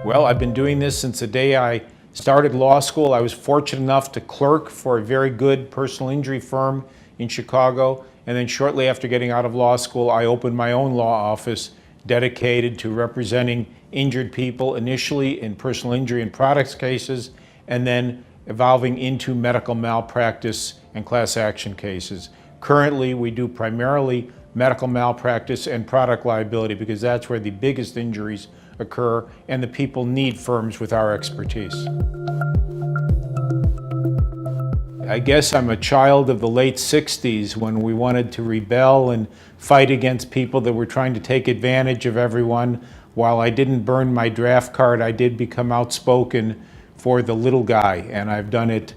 Well, I've been doing this since the day I started law school. I was fortunate enough to clerk for a very good personal injury firm in Chicago. And then shortly after getting out of law school, I opened my own law office dedicated to representing injured people, initially in personal injury and products cases, and then evolving into medical malpractice and class action cases. Currently, we do primarily medical malpractice and product liability because that's where the biggest injuries occur and the people need firms with our expertise. I guess I'm a child of the late 60s when we wanted to rebel and fight against people that were trying to take advantage of everyone. While I didn't burn my draft card, I did become outspoken for the little guy, and I've done it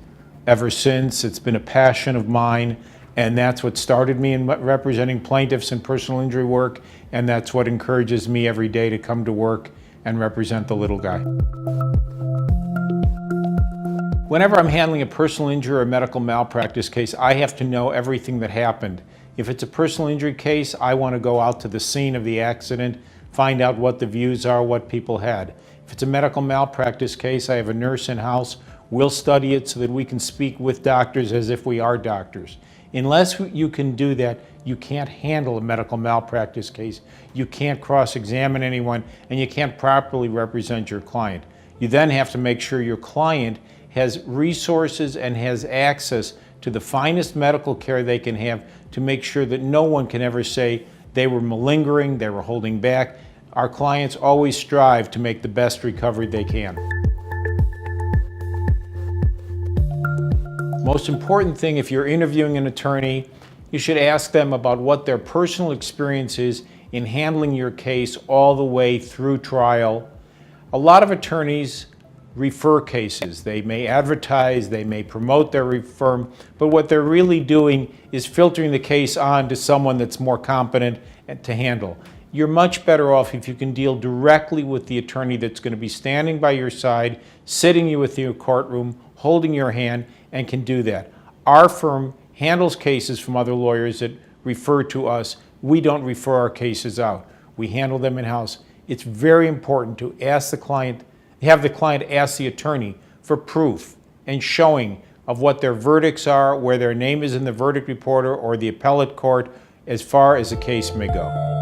ever since. It's been a passion of mine, and that's what started me in representing plaintiffs in personal injury work, and that's what encourages me every day to come to work and represent the little guy. Whenever I'm handling a personal injury or medical malpractice case, I have to know everything that happened. If it's a personal injury case, I want to go out to the scene of the accident, find out what the views are, what people had. If it's a medical malpractice case, I have a nurse in-house. We'll study it so that we can speak with doctors as if we are doctors. Unless you can do that, you can't handle a medical malpractice case. You can't cross-examine anyone, and you can't properly represent your client. You then have to make sure your client has resources and has access to the finest medical care they can have to make sure that no one can ever say they were malingering, they were holding back. Our clients always strive to make the best recovery they can. Most important thing, if you're interviewing an attorney, you should ask them about what their personal experience is in handling your case all the way through trial. A lot of attorneys refer cases. They may advertise, they may promote their firm, but what they're really doing is filtering the case on to someone that's more competent to handle. You're much better off if you can deal directly with the attorney that's going to be standing by your side, sitting you with your courtroom, holding your hand, and can do that. Our firm handles cases from other lawyers that refer to us. We don't refer our cases out. We handle them in-house. It's very important to ask the client, have the client ask the attorney for proof and showing of what their verdicts are, where their name is in the verdict reporter or the appellate court, as far as the case may go.